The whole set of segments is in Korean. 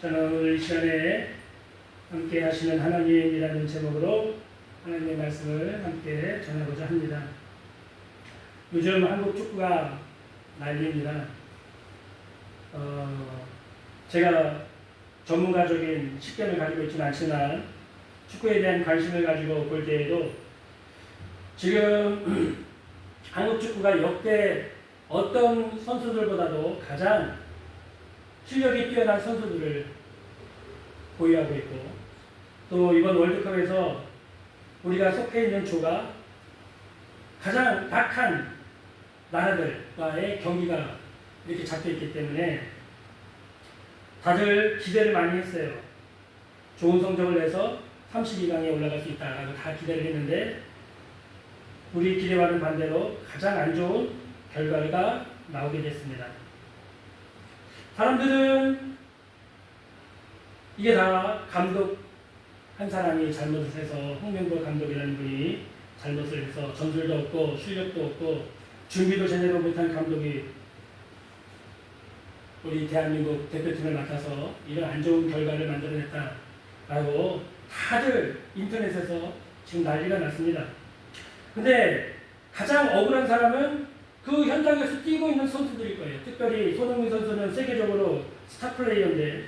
저는 오늘 이 시간에 함께 하시는 하나님이라는 제목으로 하나님의 말씀을 함께 전하고자 합니다. 요즘 한국 축구가 난리입니다. 제가 전문가적인 식견을 가지고 있지는 않지만 축구에 대한 관심을 가지고 볼 때에도 지금 한국 축구가 역대 어떤 선수들보다도 가장 실력이 뛰어난 선수들을 보유하고 있고, 또 이번 월드컵에서 우리가 속해 있는 조가 가장 약한 나라들과의 경기가 이렇게 잡혀 있기 때문에 다들 기대를 많이 했어요. 좋은 성적을 내서 32강에 올라갈 수 있다라고 다 기대를 했는데, 우리 기대와는 반대로 가장 안 좋은 결과가 나오게 됐습니다. 사람들은 이게 다 감독 한 사람이 잘못을 해서, 홍명보 감독이라는 분이 잘못을 해서 전술도 없고 실력도 없고 준비도 제대로 못한 감독이 우리 대한민국 대표팀을 맡아서 이런 안 좋은 결과를 만들어냈다라고 다들 인터넷에서 지금 난리가 났습니다. 근데 가장 억울한 사람은 그 현장에서 뛰고 있는 선수들일 거예요. 특별히 손흥민 선수는 세계적으로 스타 플레이어인데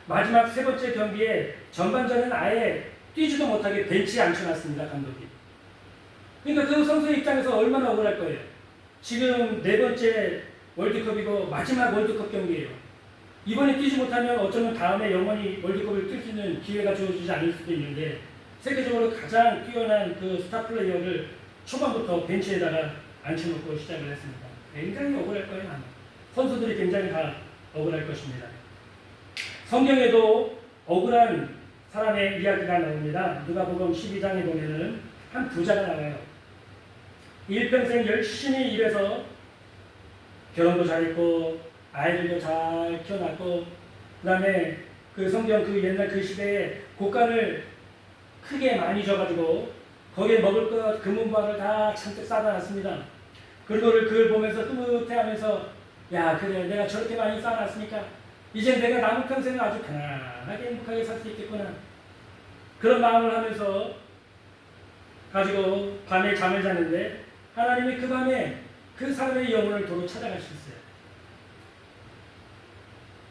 마지막 세 번째 경기에 전반전은 아예 뛰지도 못하게 벤치에 앉혀놨습니다, 감독이. 그러니까 그 선수의 입장에서 얼마나 억울할 거예요. 지금 네 번째 월드컵이고 마지막 월드컵 경기예요. 이번에 뛰지 못하면 어쩌면 다음에 영원히 월드컵을 뛸 수 있는 기회가 주어지지 않을 수도 있는데, 세계적으로 가장 뛰어난 그 스타 플레이어를 초반부터 벤치에다가 앉혀놓고 시작을 했습니다. 굉장히 억울할 거예요, 아마. 선수들이 굉장히 다 억울할 것입니다. 성경에도 억울한 사람의 이야기가 나옵니다. 누가복음 12장에 보면은 한 부자가 나와요. 일평생 열심히 일해서 결혼도 잘했고 아이들도 잘 키워놨고, 그 다음에 그 성경 그 옛날 그 시대에 곡간을 크게 많이 줘가지고 거기에 먹을 것 금은발을 다 잔뜩 싸다 놨습니다. 그걸 보면서 흐뭇해하면서, 야, 그래, 내가 저렇게 많이 쌓아놨으니까 이제 내가 남은 평생을 아주 편안하게 행복하게 살 수 있겠구나, 그런 마음을 하면서 가지고 밤에 잠을 자는데 하나님이 그 밤에 그 사람의 영혼을 도로 찾아가셨어요.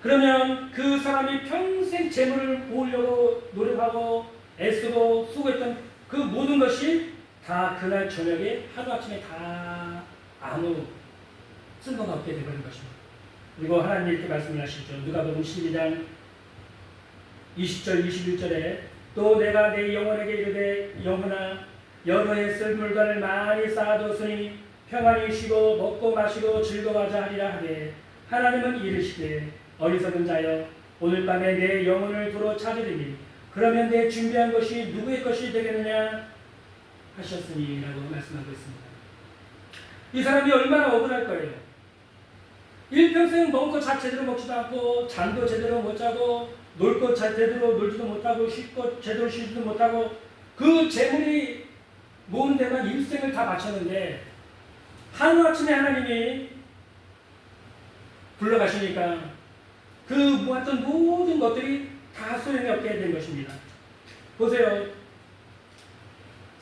그러면 그 사람이 평생 재물을 모으려고 노력하고 애쓰고 수고했던 그 모든 것이 다 그날 저녁에 하루아침에 다 아무 쓸모가 없게 되버린 것입니다. 그리고 하나님이 이렇게 말씀을 하시죠. 누가복음 12장 20절 21절에 또 내가 내 영혼에게 이르되 영혼아 여러 해 쓸 물건을 많이 쌓아뒀으니 평안히 쉬고 먹고 마시고 즐거워하자 하리라 하되, 하나님은 이르시되 어리석은 자여 오늘 밤에 내 영혼을 도로 찾으리니 그러면 내 준비한 것이 누구의 것이 되겠느냐 하셨으니 라고 말씀하고 있습니다. 이 사람이 얼마나 억울할 거예요. 일평생 먹을 것 제대로 먹지도 않고 잠도 제대로 못 자고 놀 것 제대로 놀지도 못하고 쉴 것 제대로 쉬지도 못하고 그 재물이 모은 데만 일생을 다 바쳤는데 하루아침에 하나님이 불러가시니까 그 모았던 모든 것들이 다 소용이 없게 된 것입니다. 보세요.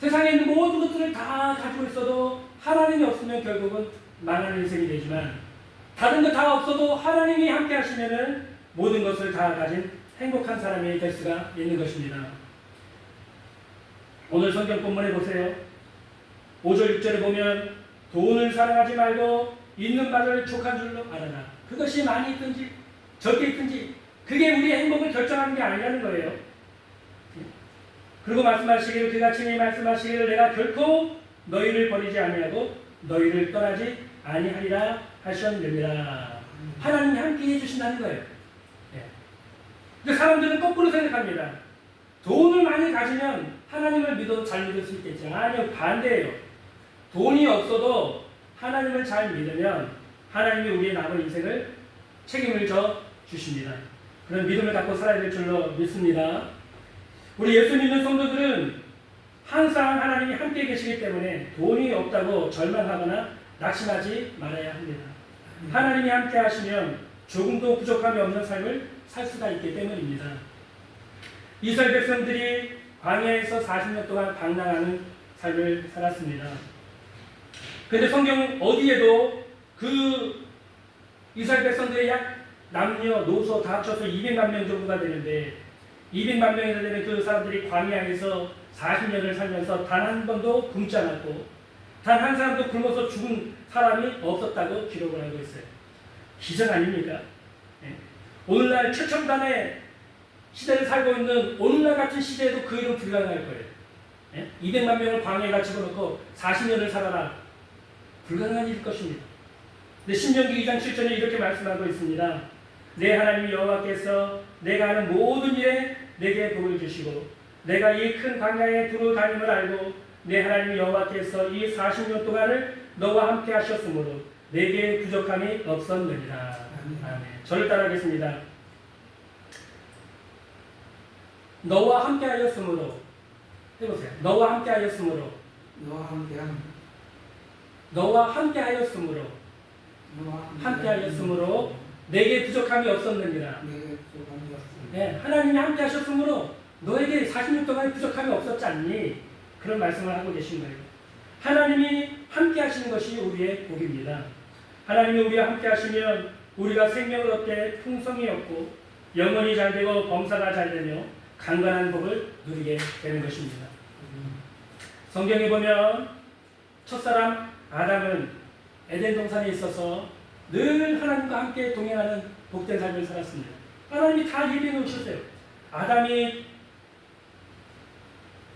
세상에 있는 모든 것들을 다 가지고 있어도 하나님이 없으면 결국은 망하는 인생이 되지만, 다른 거 다 없어도 하나님이 함께 하시면은 모든 것을 다 가진 행복한 사람이 될 수가 있는 것입니다. 오늘 성경 본문에 보세요. 5절 6절에 보면 돈을 사랑하지 말고 있는 바를 족한 줄로 알아라. 그것이 많이 있든지 적게 있든지 그게 우리의 행복을 결정하는 게 아니라는 거예요. 그리고 말씀하시기를, 그가 친히 말씀하시기를 내가 결코 너희를 버리지 아니하고 너희를 떠나지 아니하리라 하셨느니라. 하나님이 함께 해주신다는 거예요. 근데 사람들은 거꾸로 생각합니다. 돈을 많이 가지면 하나님을 믿어도 잘 믿을 수 있겠죠. 아니요, 반대예요. 돈이 없어도 하나님을 잘 믿으면 하나님이 우리의 남은 인생을 책임을 져 주십니다. 그런 믿음을 갖고 살아야 될 줄로 믿습니다. 우리 예수 믿는 성도들은 항상 하나님이 함께 계시기 때문에 돈이 없다고 절망하거나 낙심하지 말아야 합니다. 하나님이 함께 하시면 조금도 부족함이 없는 삶을 살 수가 있기 때문입니다. 이스라엘 백성들이 광야에서 40년 동안 방랑하는 삶을 살았습니다. 그런데 성경 어디에도 그 이스라엘 백성들의 약 남녀, 노소 다 합쳐서 200만 명 정도가 되는데 200만 명이나 되는 그 사람들이 광야에서 40년을 살면서 단 한 번도 굶지 않았고 단 한 사람도 굶어서 죽은 사람이 없었다고 기록을 하고 있어요. 기적 아닙니까? 예. 오늘날 최첨단의 시대를 살고 있는 오늘날 같은 시대에도 그 일은 불가능할 거예요. 예? 200만 명을 광야에 집어넣고 40년을 살아라. 불가능한 일일 것입니다. 근데 신명기 2장 7절에 이렇게 말씀하고 있습니다. 내 하나님 여호와께서 내가 하는 모든 일에 내게 복을 주시고 내가 이 큰 광야에 두루 다님을 알고 내 하나님 여호와께서 이 40년 동안을 너와 함께 하셨으므로 내게 부족함이 없었느니라. 아멘. 저를 따라하겠습니다. 너와 함께 하였으므로 해보세요. 너와 함께 하였으므로 너와 함께한 너와 함께 하였으므로 함께 하였으므로 내게 부족함이 없었느니라. 내게 부족함이 없습니다. 네, 하나님이 함께 하셨으므로 너에게 40년 동안 부족함이 없었지 않니? 그런 말씀을 하고 계신 거예요. 하나님이 함께 하시는 것이 우리의 복입니다. 하나님이 우리와 함께 하시면 우리가 생명을 얻게 풍성이 없고 영혼이 잘 되고 범사가 잘 되며 강건한 복을 누리게 되는 것입니다. 성경에 보면 첫사람 아담은 에덴 동산에 있어서 늘 하나님과 함께 동행하는 복된 삶을 살았습니다. 하나님이 다 예비해 놓으셨어요.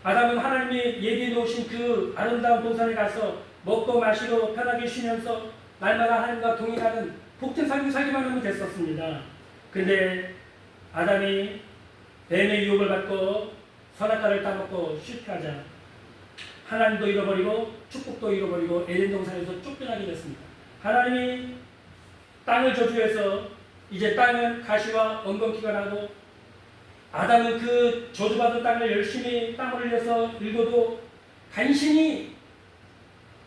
아담은 하나님이 예비해 놓으신 그 아름다운 동산에 가서 먹고 마시고 편하게 쉬면서 날마다 하나님과 동행하는 복된 삶을 살기만 하면 됐었습니다. 근데 아담이 뱀의 유혹을 받고 선악과를 따먹고 실패하자 하나님도 잃어버리고 축복도 잃어버리고 에덴 동산에서 쫓겨나게 됐습니다. 하나님이 땅을 저주해서 이제 땅은 가시와 엉겅퀴가 나고 아담은 그 저주받은 땅을 열심히 땀을 흘려서 일궈도 간신히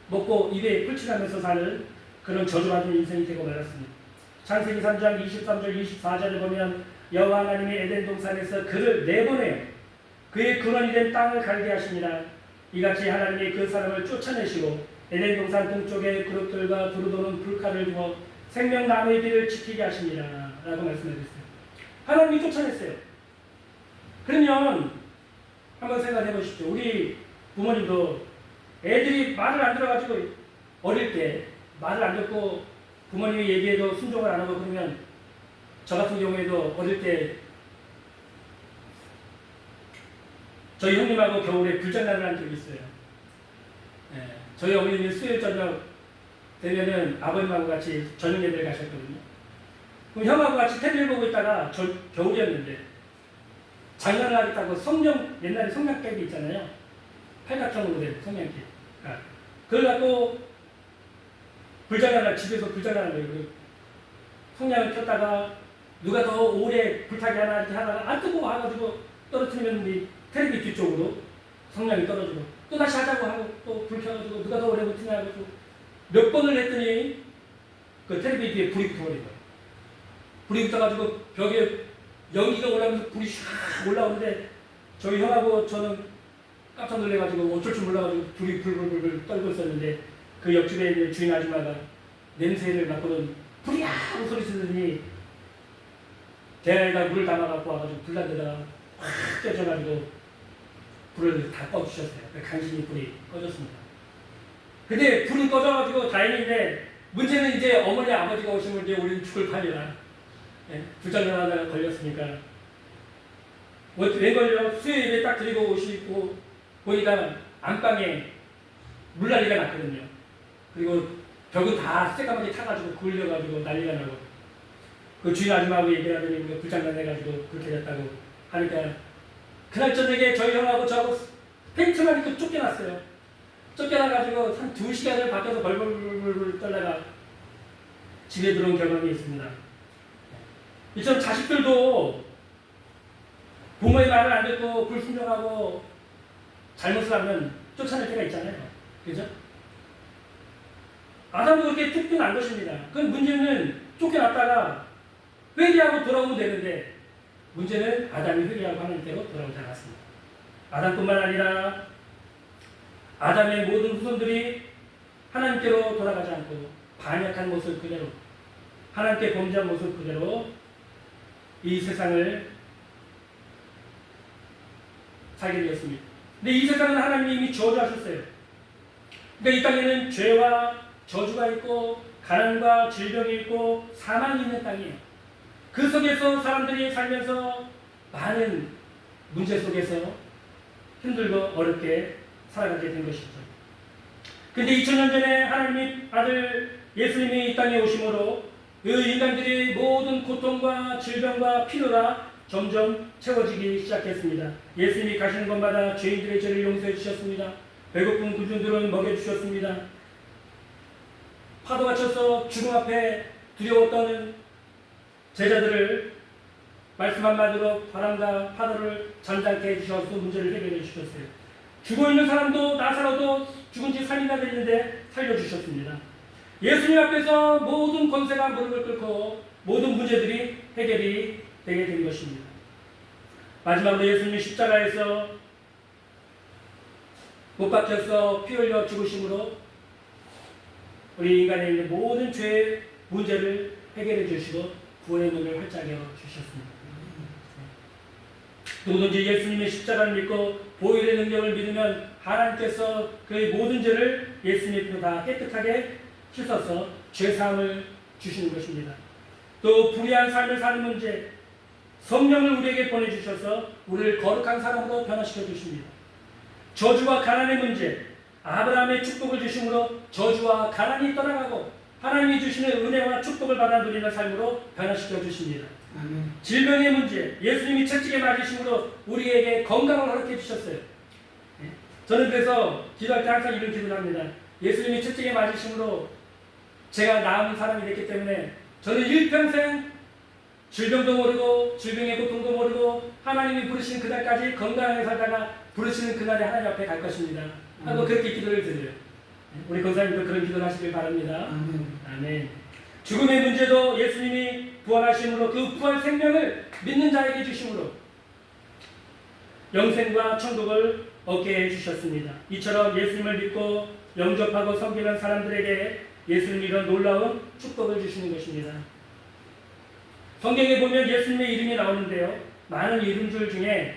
먹고 입에 풀칠하면서 사는 그런 저주받은 인생이 되고 말았습니다. 창세기 3장 23절 24절을 보면 여호와 하나님이 에덴 동산에서 그를 내보내어 그의 근원이 된 땅을 갈게 하시니라. 이같이 하나님이 그 사람을 쫓아내시고 에덴 동산 동쪽에 그룹들과 두루도는 불칼을 두어 생명나무의 길을 지키게 하시니라 라고 말씀해주셨어요. 하나님이 쫓아냈어요. 그러면 한번 생각해 보십시오. 우리 부모님도 애들이 말을 안 들어가지고 어릴 때 말을 안 듣고 부모님이 얘기해도 순종을 안 하고 그러면 저 같은 경우에도 어릴 때 저희 형님하고 겨울에 불장난을 한 적이 있어요. 예, 저희 어머님이 수요일 저녁 되면은 아버님하고 같이 저녁 예배를 가셨거든요. 그럼 형하고 같이 텔레비를 보고 있다가 겨울이었는데 장난을 하겠다고 성령, 옛날에 성냥개비 있잖아요. 팔각형으로 된 성냥개. 그걸 갖고 집에서 불장난을 거예요. 성냥을 켰다가 누가 더 오래 불타게 하나 이렇게 하다가 안 뜨고 와가지고 떨어뜨리면 이 텔레비 뒤쪽으로 성냥이 떨어지고 또 다시 하자고 하고 또 불 켜가지고 누가 더 오래 붙으냐 하고 몇 번을 했더니 그 텔레비 뒤에 불이 붙어버린 거예요. 불이 붙어가지고 벽에 연기가 올라오면서 불이 샥 올라오는데 저희 형하고 저는 깜짝 놀래가지고 어쩔 줄 몰라가지고 불이 불불불 떨고 있었는데 그 옆집에 있는 주인 아줌마가 냄새를 맡고는 불이야! 하고 소리 지르더니 대야에다 물을 담아갖고 와가지고 불난 데다가 확 떼져가지고 불을 다 꺼주셨어요. 간신히 불이 꺼졌습니다. 근데 불은 꺼져가지고 다행인데 문제는 이제 어머니 아버지가 오시면 이제 우리는 죽을 판이라 불장난 하다가 걸렸으니까 왜 걸려? 수요 예배 딱 드리고 오시고 보니까 안방에 물난리가 났거든요. 그리고 벽은 다 새까맣게 타가지고 굴려가지고 난리가 나고 그 주인 아줌마하고 얘기를 하더니 불장난 해가지고 그렇게 됐다고 하니까 그날 저녁에 저희 형하고 저하고 팬츠만 입고 쫓겨났어요. 쫓겨나가지고 한 2시간을 밖에서 벌벌벌벌 떨다가 집에 들어온 경험이 있습니다. 이처럼 자식들도 부모의 말을 안 듣고 불순종하고 잘못을 하면 쫓아낼 때가 있잖아요. 그죠? 아담도 그렇게 쫓겨난 것입니다. 그 문제는 쫓겨났다가 회개하고 돌아오면 되는데 문제는 아담이 회개하고 하나님께로 돌아오지 않았습니다. 아담뿐만 아니라 아담의 모든 후손들이 하나님께로 돌아가지 않고 반역한 모습 그대로 하나님께 범죄한 모습 그대로 이 세상을 살게 되었습니다. 근데 이 세상은 하나님이 이미 저주하셨어요. 그러니까 이 땅에는 죄와 저주가 있고 가난과 질병이 있고 사망이 있는 땅이에요. 그 속에서 사람들이 살면서 많은 문제 속에서 힘들고 어렵게 살아가게 된 것이죠. 근데 2000년 전에 하나님의 아들 예수님이 이 땅에 오심으로 그 인간들의 모든 고통과 질병과 필요가 점점 채워지기 시작했습니다. 예수님이 가시는 곳마다 죄인들의 죄를 용서해 주셨습니다. 배고픈 군중들은 먹여주셨습니다. 파도가 쳐서 죽음 앞에 두려워 떠는 제자들을 말씀 한마디로 바람과 파도를 잠잠케 해주셔서 문제를 해결해 주셨어요. 죽어있는 사람도 나사로도 죽은 지 3일이나 됐는데 살려주셨습니다. 예수님 앞에서 모든 권세가 무릎을 꿇고 모든 문제들이 해결이 되게 된 것입니다. 마지막으로 예수님이 십자가에서 못 박혀서 피 흘려 죽으심으로 우리 인간에 있는 모든 죄의 문제를 해결해 주시고 구원의 문을 활짝 열어 주셨습니다. 누구든지 예수님의 십자가를 믿고 보혈의 능력을 믿으면 하나님께서 그의 모든 죄를 예수님의 피로 다 깨끗하게 씻어서 죄사함을 주시는 것입니다. 또 불의한 삶을 사는 문제, 성령을 우리에게 보내주셔서 우리를 거룩한 사람으로 변화시켜 주십니다. 저주와 가난의 문제, 아브라함의 축복을 주심으로 저주와 가난이 떠나가고 하나님이 주시는 은혜와 축복을 받아 누리는 삶으로 변화시켜 주십니다. 아멘. 질병의 문제, 예수님이 채찍에 맞으심으로 우리에게 건강을 허락해 주셨어요. 저는 그래서 기도할 때 항상 이런 기도를 합니다. 예수님이 채찍에 맞으심으로 제가 나은 사람이 됐기 때문에 저는 일평생 질병도 모르고 질병의 고통도 모르고 하나님이 부르시는 그날까지 건강하게 살다가 부르시는 그날에 하나님 앞에 갈 것입니다. 하고 그렇게 기도를 드려요. 우리 권사님도 그런 기도를 하시길 바랍니다. 아멘. 아멘. 죽음의 문제도 예수님이 부활하심으로 그 부활 생명을 믿는 자에게 주심으로 영생과 천국을 얻게 해주셨습니다. 이처럼 예수님을 믿고 영접하고 섬기는 사람들에게 예수님이 이런 놀라운 축복을 주시는 것입니다. 성경에 보면 예수님의 이름이 나오는데요. 많은 이름들 중에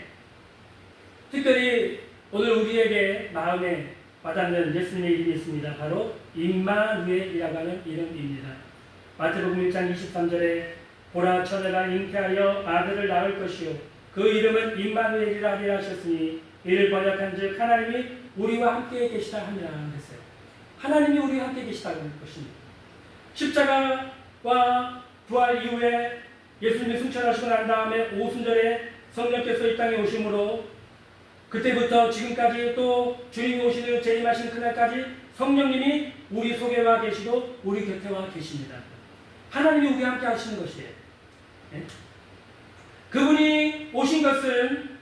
특별히 오늘 우리에게 마음에 와닿는 예수님의 이름이 있습니다. 바로 임마누엘이라고 하는 이름입니다. 마태복음 1장 23절에 보라 처녀가 잉태하여 아들을 낳을 것이요 그 이름은 임마누엘이라 하리라 하셨으니 이를 번역한즉 하나님이 우리와 함께 계시다 하니라 했어요. 하나님이 우리와 함께 계시다는 것입니다. 십자가와 부활 이후에 예수님이 승천하시고 난 다음에 오순절에 성령께서 이 땅에 오심으로 그때부터 지금까지 또 주님이 오시는 재림하신 그날까지 성령님이 우리 속에 와 계시고 우리 곁에 와 계십니다. 하나님이 우리와 함께 하시는 것이에요. 네? 그분이 오신 것은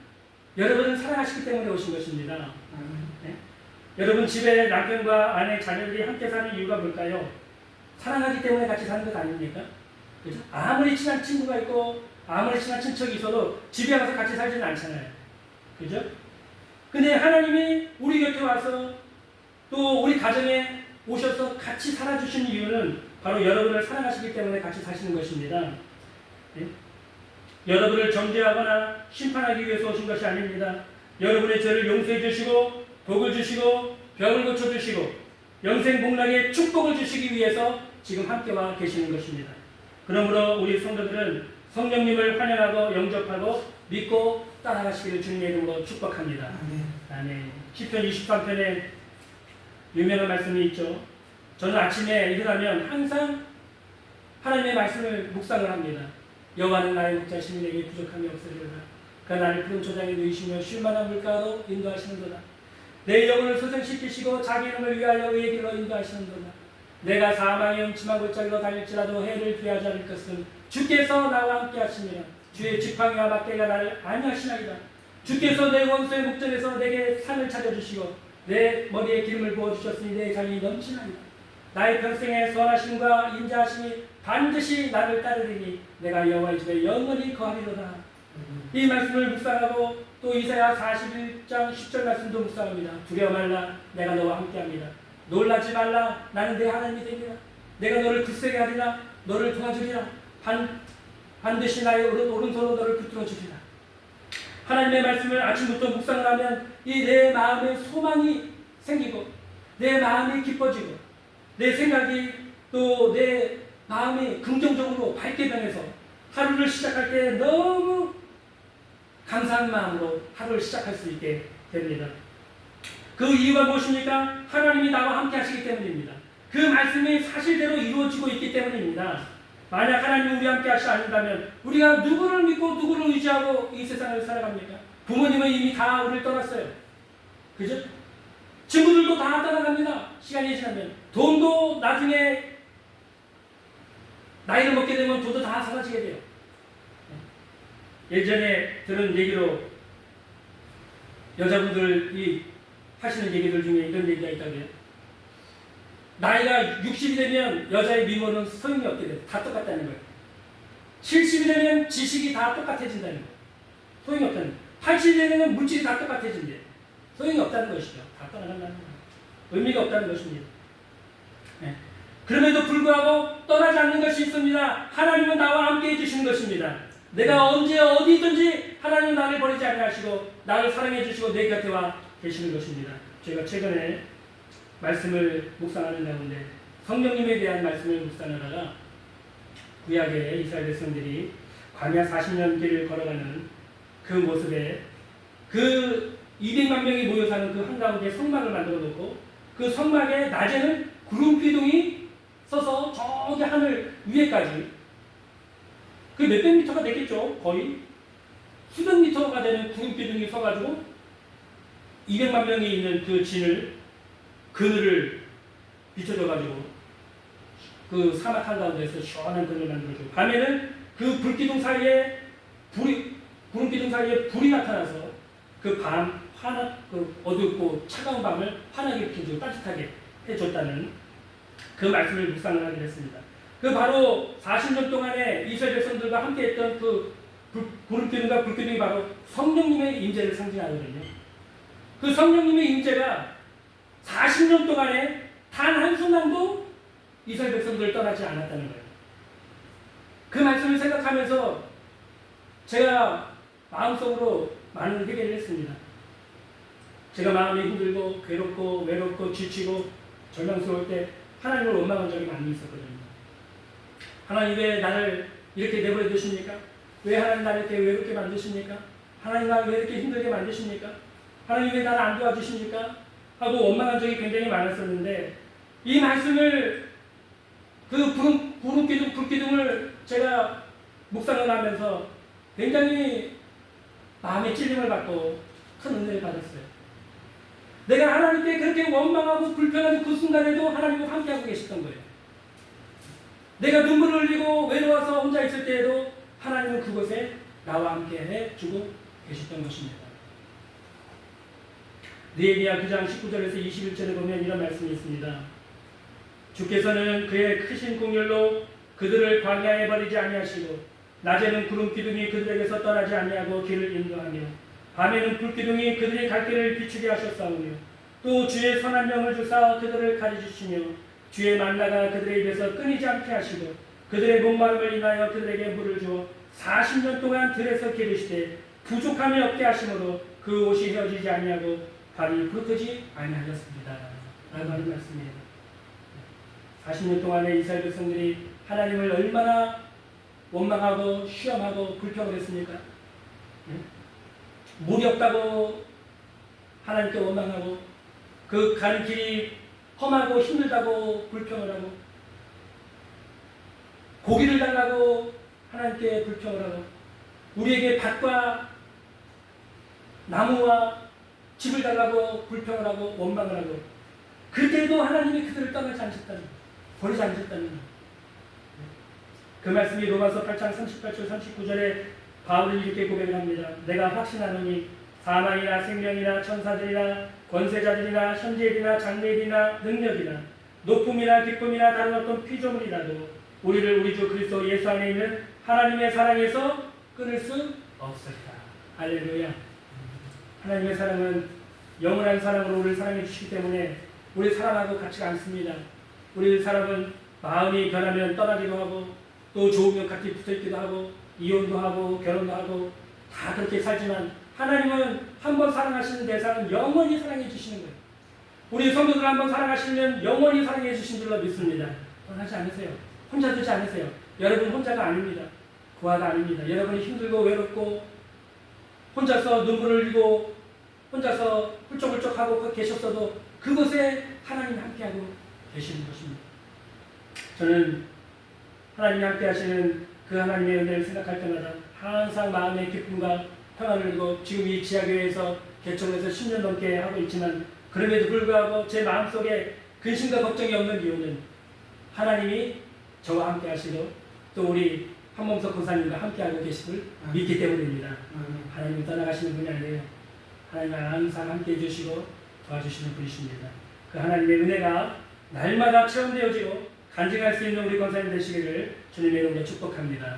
여러분을 사랑하시기 때문에 오신 것입니다. 네? 여러분 집에 남편과 아내, 자녀들이 함께 사는 이유가 뭘까요? 사랑하기 때문에 같이 사는 것 아닙니까? 그죠? 아무리 친한 친구가 있고 아무리 친한 친척이 있어도 집에 가서 같이 살지는 않잖아요. 그죠? 근데 하나님이 우리 곁에 와서 또 우리 가정에 오셔서 같이 살아주신 이유는 바로 여러분을 사랑하시기 때문에 같이 사시는 것입니다. 네? 여러분을 정죄하거나 심판하기 위해서 오신 것이 아닙니다. 여러분의 죄를 용서해 주시고 복을 주시고 병을 고쳐주시고 영생 복락의 축복을 주시기 위해서 지금 함께 와 계시는 것입니다. 그러므로 우리 성도들은 성령님을 환영하고 영접하고 믿고 따라가시기를 주님의 이름으로 축복합니다. 아멘. 시편 23편에 유명한 말씀이 있죠. 저는 아침에 일어나면 항상 하나님의 말씀을 묵상을 합니다. 여호와는 나의 목자시니 내게 부족함이 없으리로다. 그가 나를 푸른 초장에 누이시며 쉴 만한 물가로 인도하시는도다. 내 영혼을 소생시키시고 자기 이름을 위하여 의의 길로 인도하시는도다. 내가 사망의 음침한 골짜기로 달릴지라도 해를 피하지 않을 것은 주께서 나와 함께 하시니라. 주의 지팡이와 막대가 나를 안위하시나이다. 주께서 내 원수의 목전에서 내게 상을 차려주시고 내 머리에 기름을 부어주셨으니 내 장이 넘치나이다. 나의 평생에 선하심과 인자하심이 반드시 나를 따르리니 내가 여호와의 집에 영원히 거하리로다. 이 말씀을 묵상하고 또 이사야 41장 10절 말씀도 묵상합니다. 두려워 말라, 내가 너와 함께합니다. 놀라지 말라, 나는 내 하나님이 됩니다. 내가 너를 굳세게 하리라, 너를 도와주리라. 반드시 나의 오른손으로 너를 붙들어 주리라. 하나님의 말씀을 아침부터 묵상을 하면 이 내 마음에 소망이 생기고 내 마음이 기뻐지고 내 생각이 또 내 마음이 긍정적으로 밝게 변해서 하루를 시작할 때 너무 감사한 마음으로 하루를 시작할 수 있게 됩니다. 그 이유가 무엇입니까? 하나님이 나와 함께 하시기 때문입니다. 그 말씀이 사실대로 이루어지고 있기 때문입니다. 만약 하나님이 우리와 함께 하시지 않는다면 우리가 누구를 믿고 누구를 의지하고 이 세상을 살아갑니까? 부모님은 이미 다 우리를 떠났어요. 그죠? 친구들도 다 떠나갑니다. 시간이 지나면. 돈도 나중에 나이를 먹게 되면 돈도 다 사라지게 돼요. 예전에 들은 얘기로 여자분들이 하시는 얘기들 중에 이런 얘기가 있다고요. 나이가 60이 되면 여자의 미모는 소용이 없게 돼요. 다 똑같다는 거예요. 70이 되면 지식이 다 똑같아진다는 거예요. 소용이 없다는 거예요. 80이 되면 물질이 다 똑같아진대요. 소용이 없다는 것이죠. 다 떠나간다는 거예요. 의미가 없다는 것입니다. 네. 그럼에도 불구하고 떠나지 않는 것이 있습니다. 하나님은 나와 함께 해주시는 것입니다. 내가 언제 어디 있든지 하나님은 나를 버리지 아니하시고 나를 사랑해 주시고 내 곁에 와 계시는 것입니다. 제가 최근에 말씀을 묵상하는 가운데 성령님에 대한 말씀을 묵상하다가 구약의 이스라엘 백성들이 광야 40년 길을 걸어가는 그 모습에 그 200만 명이 모여 사는 그 한가운데 성막을 만들어 놓고 그 성막에 낮에는 구름 기둥이 서서 저기 하늘 위에까지 그 몇백 미터가 되겠죠. 거의 수백 미터가 되는 구름 기둥이 서가지고 200만 명이 있는 그 진을 그늘을 비춰줘가지고 그 사막 한가운데서 시원한 그늘을 만들어주고 밤에는 그 불기둥 사이에 구름 기둥 사이에 불이 나타나서 그 밤 그 어둡고 차가운 밤을 환하게 비춰주고 따뜻하게 해줬다는 그 말씀을 묵상을 하게 됐습니다. 그 바로 40년 동안에 이스라엘 백성들과 함께했던 그 구름기둥과 불기둥이 바로 성령님의 임재를 상징하거든요. 그 성령님의 임재가 40년 동안에 단 한순간도 이스라엘 백성들을 떠나지 않았다는 거예요. 그 말씀을 생각하면서 제가 마음속으로 많은 회개를 했습니다. 제가 마음이 힘들고 괴롭고 외롭고 지치고 절망스러울 때 하나님을 원망한 적이 많이 있었거든요. 하나님 왜 나를 이렇게 내버려 두십니까? 왜 하나님 나를 이렇게 외롭게 만드십니까? 하나님 나를 왜 이렇게 힘들게 만드십니까? 하나님 왜 나를 안 도와주십니까? 하고 원망한 적이 굉장히 많았었는데 이 말씀을 그 구름기둥, 불기둥을 제가 묵상을 하면서 굉장히 마음의 찔림을 받고 큰 은혜를 받았어요. 내가 하나님께 그렇게 원망하고 불평하는 그 순간에도 하나님과 함께하고 계셨던 거예요. 내가 눈물을 흘리고 외로워서 혼자 있을 때에도 하나님은 그곳에 나와 함께 해주고 계셨던 것입니다. 느헤미야 9장 19절에서 21절에 보면 이런 말씀이 있습니다. 주께서는 그의 크신 공열로 그들을 광야에 버리지 아니하시고 낮에는 구름 기둥이 그들에게서 떠나지 아니하고 길을 인도하며 밤에는 불기둥이 그들의 갈 길을 비추게 하셨사오며 또 주의 선한 영을 주사 그들을 가르치시며 주의 만나가 그들의 입에서 끊이지 않게 하시고 그들의 목마름을 인하여 그들에게 물을 주어 40년 동안 들에서 기르시되 부족함이 없게 하심으로 그 옷이 헤어지지 아니하고 발이 부르트지 아니하였습니다. 라고 하는 말씀이에요. 40년 동안에 이스라엘 백성들이 하나님을 얼마나 원망하고 시험하고 불평을 했습니까? 물이 없다고 하나님께 원망하고 그 가는 길이 험하고 힘들다고 불평을 하고 고기를 달라고 하나님께 불평을 하고 우리에게 밭과 나무와 집을 달라고 불평을 하고 원망을 하고 그때도 하나님이 그들을 떠나지 않으셨다는 거예요. 버리지 않으셨다는 거예요. 그 말씀이 로마서 8장 38절 39절에 바울은 이렇게 고백을 합니다. 내가 확신하노니 사망이나 생명이나 천사들이나 권세자들이나 현재일이나 장래일이나 능력이나 높음이나 기쁨이나 다른 어떤 피조물이라도 우리를 우리 주 그리스도 예수 안에 있는 하나님의 사랑에서 끊을 수 없었다. 할렐루야. 하나님의 사랑은 영원한 사랑으로 우리를 사랑해 주시기 때문에 우리 사랑하고 같지가 않습니다. 우리 사람은 마음이 변하면 떠나기도 하고 또 좋으면 같이 붙어있기도 하고 이혼도 하고 결혼도 하고 다 그렇게 살지만 하나님은 한 번 사랑하시는 대상은 영원히 사랑해 주시는 거예요. 우리 성도들 한 번 사랑하시면 영원히 사랑해 주신 줄로 믿습니다. 떠나지 않으세요. 혼자 두지 않으세요. 여러분 혼자가 아닙니다. 구하가 아닙니다. 여러분이 힘들고 외롭고 혼자서 눈물을 흘리고 혼자서 훌쩍훌쩍하고 계셨어도 그곳에 하나님이 함께하고 계시는 것입니다. 저는 하나님이 함께 하시는 그 하나님의 은혜를 생각할 때마다 항상 마음의 기쁨과 평안을 누리고 지금 이 지하교회에서 개척해서 10년 넘게 하고 있지만 그럼에도 불구하고 제 마음속에 근심과 걱정이 없는 이유는 하나님이 저와 함께 하시고 또 우리 한범석 권사님과 함께하고 계심을 믿기 때문입니다. 하나님이 떠나가시는 분이 아니에요. 하나님은 항상 함께해 주시고 도와주시는 분이십니다. 그 하나님의 은혜가 날마다 체험되어지고 간증할 수 있는 우리 권사님 되시기를 주님의 이름으로 축복합니다.